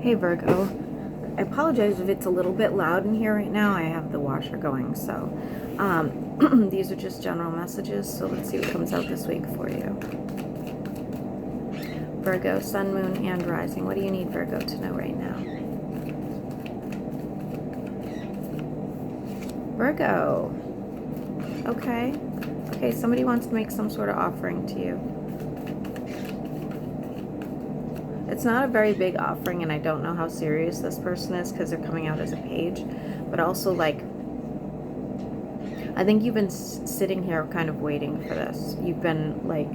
Hey Virgo, I apologize if it's a little bit loud in here right now. I have the washer going, so these are just general messages. So let's see what comes out this week for you. Virgo, sun, moon, and rising. What do you need, Virgo, to know right now? Virgo. Okay. Okay, somebody wants to make some sort of offering to you. It's not a very big offering, and I don't know how serious this person is because they're coming out as a page. But also, like, I think you've been sitting here kind of waiting for this. You've been like,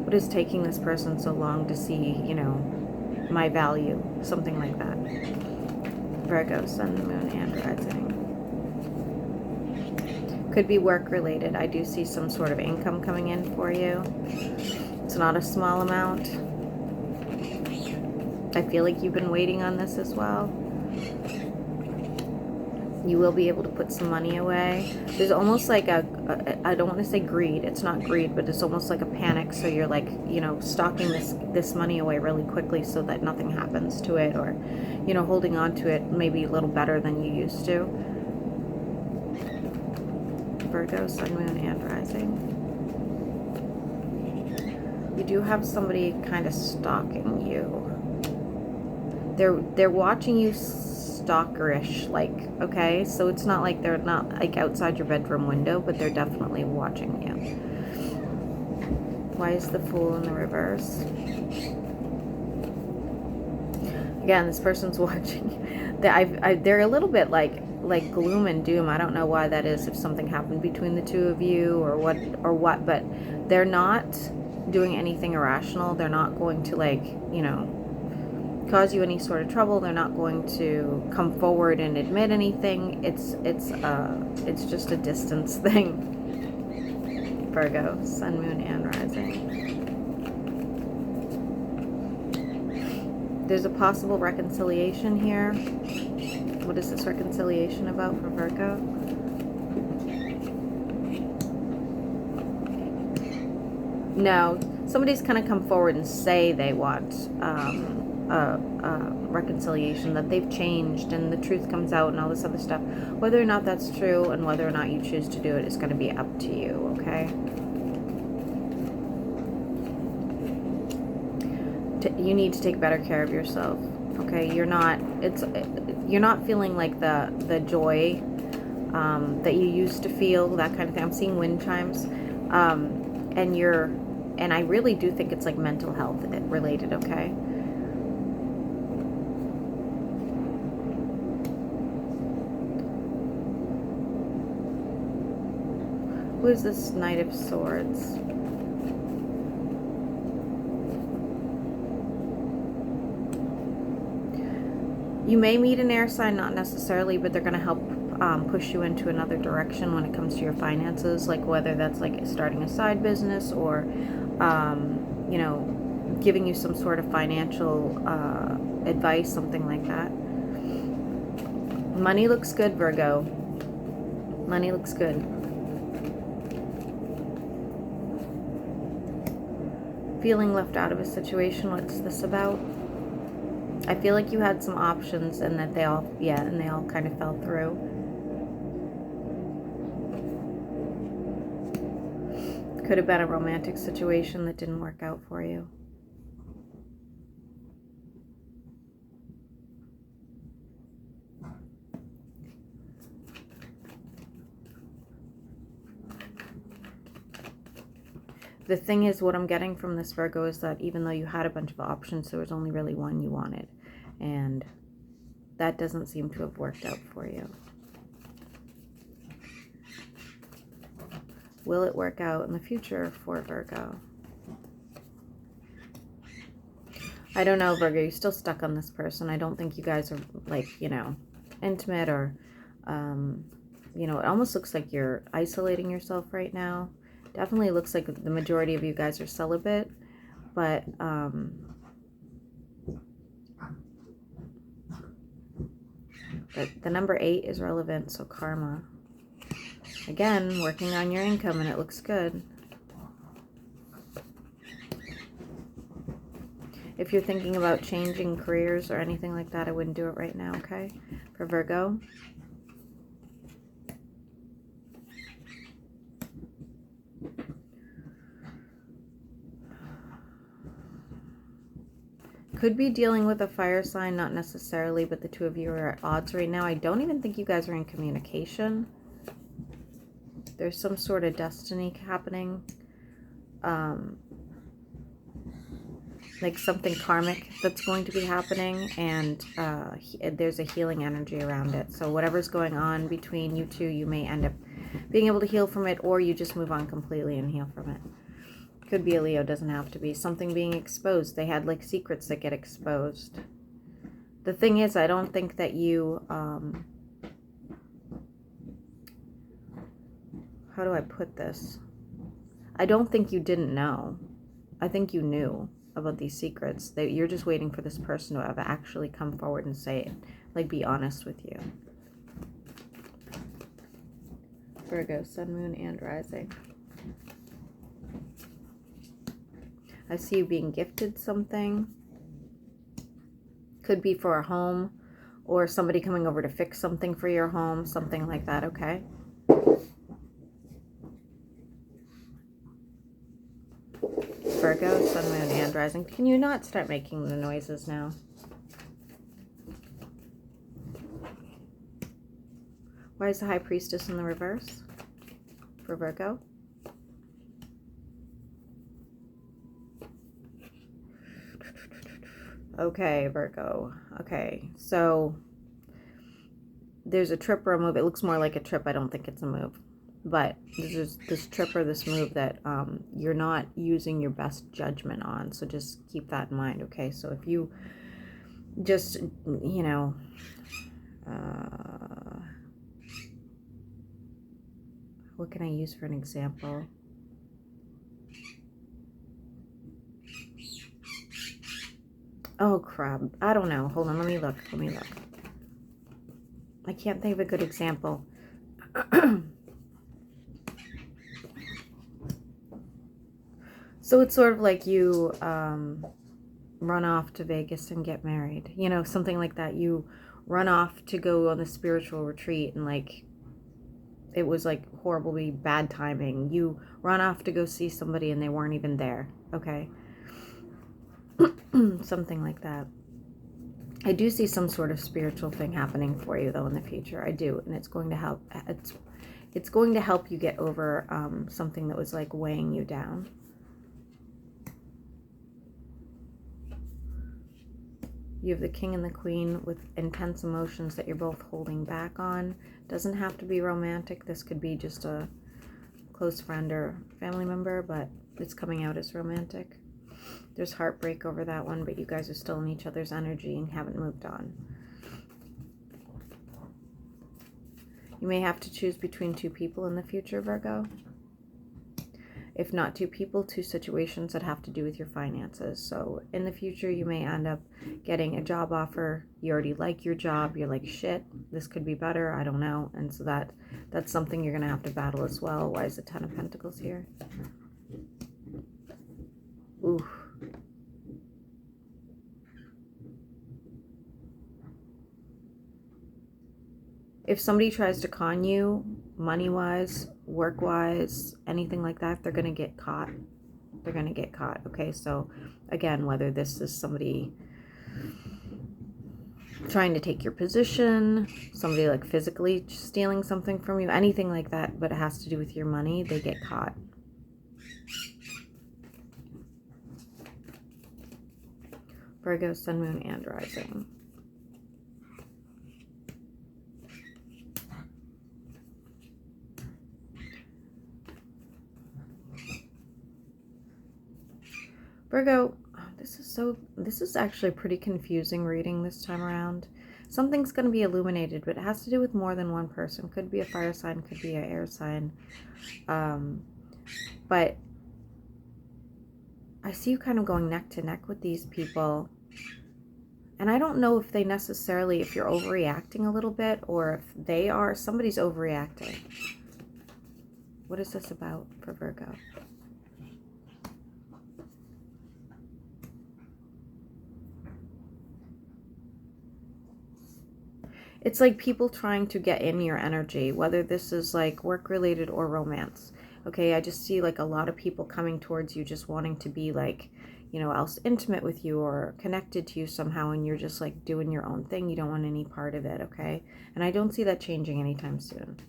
what is taking this person so long to see, you know, my value? Something like that. Virgo, sun, moon, and rising. Could be work related. I do see some sort of income coming in for you. It's not a small amount. I feel like you've been waiting on this as well. You will be able to put some money away. There's almost like I don't want to say greed. It's not greed, but it's almost like a panic. So you're like, you know, stocking this money away really quickly so that nothing happens to it, or, you know, holding on to it maybe a little better than you used to. Virgo, sun, moon, and rising. You do have somebody kind of stalking you. They're watching you stalkerish, like, okay? So it's not like they're not like outside your bedroom window, but they're definitely watching you. Why is the Fool in the reverse? Again, this person's watching. They're a little bit like gloom and doom. I don't know why that is, if something happened between the two of you or what, but they're not doing anything irrational. They're not going to, like, you know, cause you any sort of trouble. They're not going to come forward and admit anything. It's just a distance thing. Virgo, sun, moon, and rising. There's a possible reconciliation here. What is this reconciliation about for Virgo? No, somebody's kind of come forward and say they want reconciliation, that they've changed and the truth comes out and all this other stuff. Whether or not that's true and whether or not you choose to do it is going to be up to you, okay? You need to take better care of yourself, okay? You're not feeling like the joy that you used to feel, that kind of thing. I'm seeing wind chimes, and I really do think it's like mental health related, okay? Who is this Knight of Swords? You may meet an air sign, not necessarily, but they're going to help push you into another direction when it comes to your finances, like whether that's like starting a side business or, you know, giving you some sort of financial advice, something like that. Money looks good, Virgo. Money looks good. Feeling left out of a situation. What's this about? I feel like you had some options and that they all kind of fell through. Could have been a romantic situation that didn't work out for you. The thing is, what I'm getting from this, Virgo, is that even though you had a bunch of options, there was only really one you wanted. And that doesn't seem to have worked out for you. Will it work out in the future for Virgo? I don't know, Virgo. You're still stuck on this person. I don't think you guys are, like, you know, intimate or, you know, it almost looks like you're isolating yourself right now. Definitely looks like the majority of you guys are celibate, but the number 8 is relevant, so karma. Again, working on your income, and it looks good. If you're thinking about changing careers or anything like that, I wouldn't do it right now, okay? For Virgo. Could be dealing with a fire sign, not necessarily, but the two of you are at odds right now. I don't even think you guys are in communication. There's some sort of destiny happening. Like something karmic that's going to be happening, and there's a healing energy around it. So whatever's going on between you two, you may end up being able to heal from it, or you just move on completely and heal from it. Could be a Leo, doesn't have to be. Something being exposed. They had like secrets that get exposed. The thing is, I don't think that you, how do I put this? I don't think you didn't know. I think you knew about these secrets. That you're just waiting for this person to have actually come forward and say it. Like, be honest with you. Virgo, sun, moon, and rising. I see you being gifted something. Could be for a home or somebody coming over to fix something for your home, something like that, okay? Virgo, sun, moon, and rising. Can you not start making the noises now? Why is the High Priestess in the reverse for Virgo? Okay, Virgo. Okay, so there's a trip or a move. It looks more like a trip. I don't think it's a move. But there's this trip or this move that you're not using your best judgment on. So just keep that in mind, okay? So if you just, you know, what can I use for an example? Oh, crap. I don't know. Hold on. Let me look. I can't think of a good example. So it's sort of like you run off to Vegas and get married. You know, something like that. You run off to go on the spiritual retreat and like it was like horribly bad timing. You run off to go see somebody and they weren't even there. Okay. Something like that. I do see some sort of spiritual thing happening for you though in the future. I do, and it's going to help. It's going to help you get over something that was like weighing you down. You have the King and the Queen with intense emotions that you're both holding back on. Doesn't have to be romantic. This could be just a close friend or family member, but it's coming out as romantic. There's heartbreak over that one, but you guys are still in each other's energy and haven't moved on. You may have to choose between two people in the future, Virgo. If not two people, two situations that have to do with your finances. So in the future, you may end up getting a job offer. You already like your job. You're like, shit, this could be better. I don't know. And so that's something you're going to have to battle as well. Why is the Ten of Pentacles here? Ooh. If somebody tries to con you, money-wise, work-wise, anything like that, they're going to get caught. They're going to get caught, okay? So, again, whether this is somebody trying to take your position, somebody like physically stealing something from you, anything like that, but it has to do with your money, they get caught. Virgo, sun, moon, and rising. Virgo, this is actually a pretty confusing reading this time around. Something's going to be illuminated, but it has to do with more than one person. Could be a fire sign, could be an air sign. But I see you kind of going neck to neck with these people. And I don't know if they necessarily, if you're overreacting a little bit, or if they are, somebody's overreacting. What is this about for Virgo? It's like people trying to get in your energy, whether this is like work related or romance. Okay, I just see like a lot of people coming towards you just wanting to be like, you know, else intimate with you or connected to you somehow, and you're just like doing your own thing. You don't want any part of it, okay? And I don't see that changing anytime soon.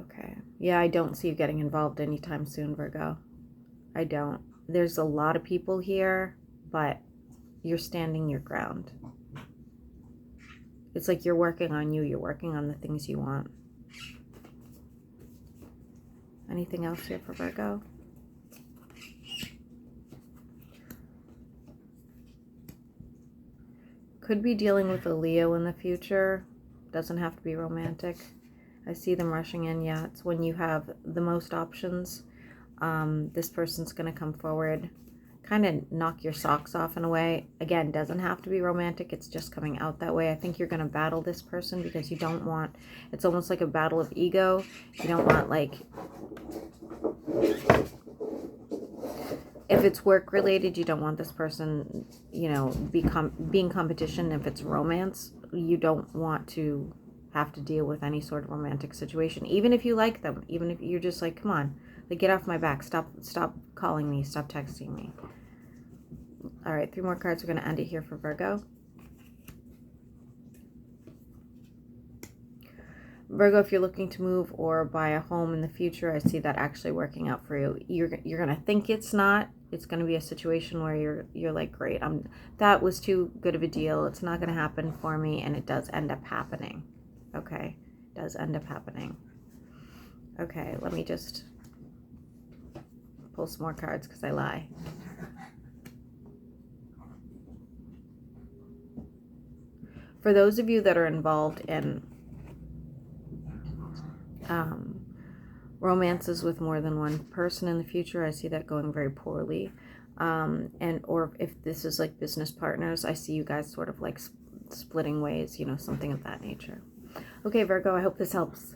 Okay. Yeah, I don't see you getting involved anytime soon, Virgo. I don't. There's a lot of people here, but you're standing your ground. It's like you're working on you. You're working on the things you want. Anything else here for Virgo? Could be dealing with a Leo in the future. Doesn't have to be romantic. I see them rushing in. Yeah, it's when you have the most options. This person's going to come forward, kind of knock your socks off in a way. Again, doesn't have to be romantic. It's just coming out that way. I think you're going to battle this person because you don't want, it's almost like a battle of ego. You don't want like, if it's work related, you don't want this person, you know, being competition. If it's romance, you don't want to have to deal with any sort of romantic situation, even if you like them, even if you're just like, come on, like, get off my back, stop calling me, stop texting me. All right, 3 more cards. We're going to end it here for Virgo. Virgo, if you're looking to move or buy a home in the future, I see that actually working out for you. You're going to think it's not. It's going to be a situation where you're like, great, that was too good of a deal. It's not going to happen for me, and it does end up happening. Okay, it does end up happening. Okay, let me just pull some more cards because I lie. For those of you that are involved in romances with more than one person in the future, I see that going very poorly. Or if this is like business partners, I see you guys sort of like splitting ways, you know, something of that nature. Okay, Virgo, I hope this helps.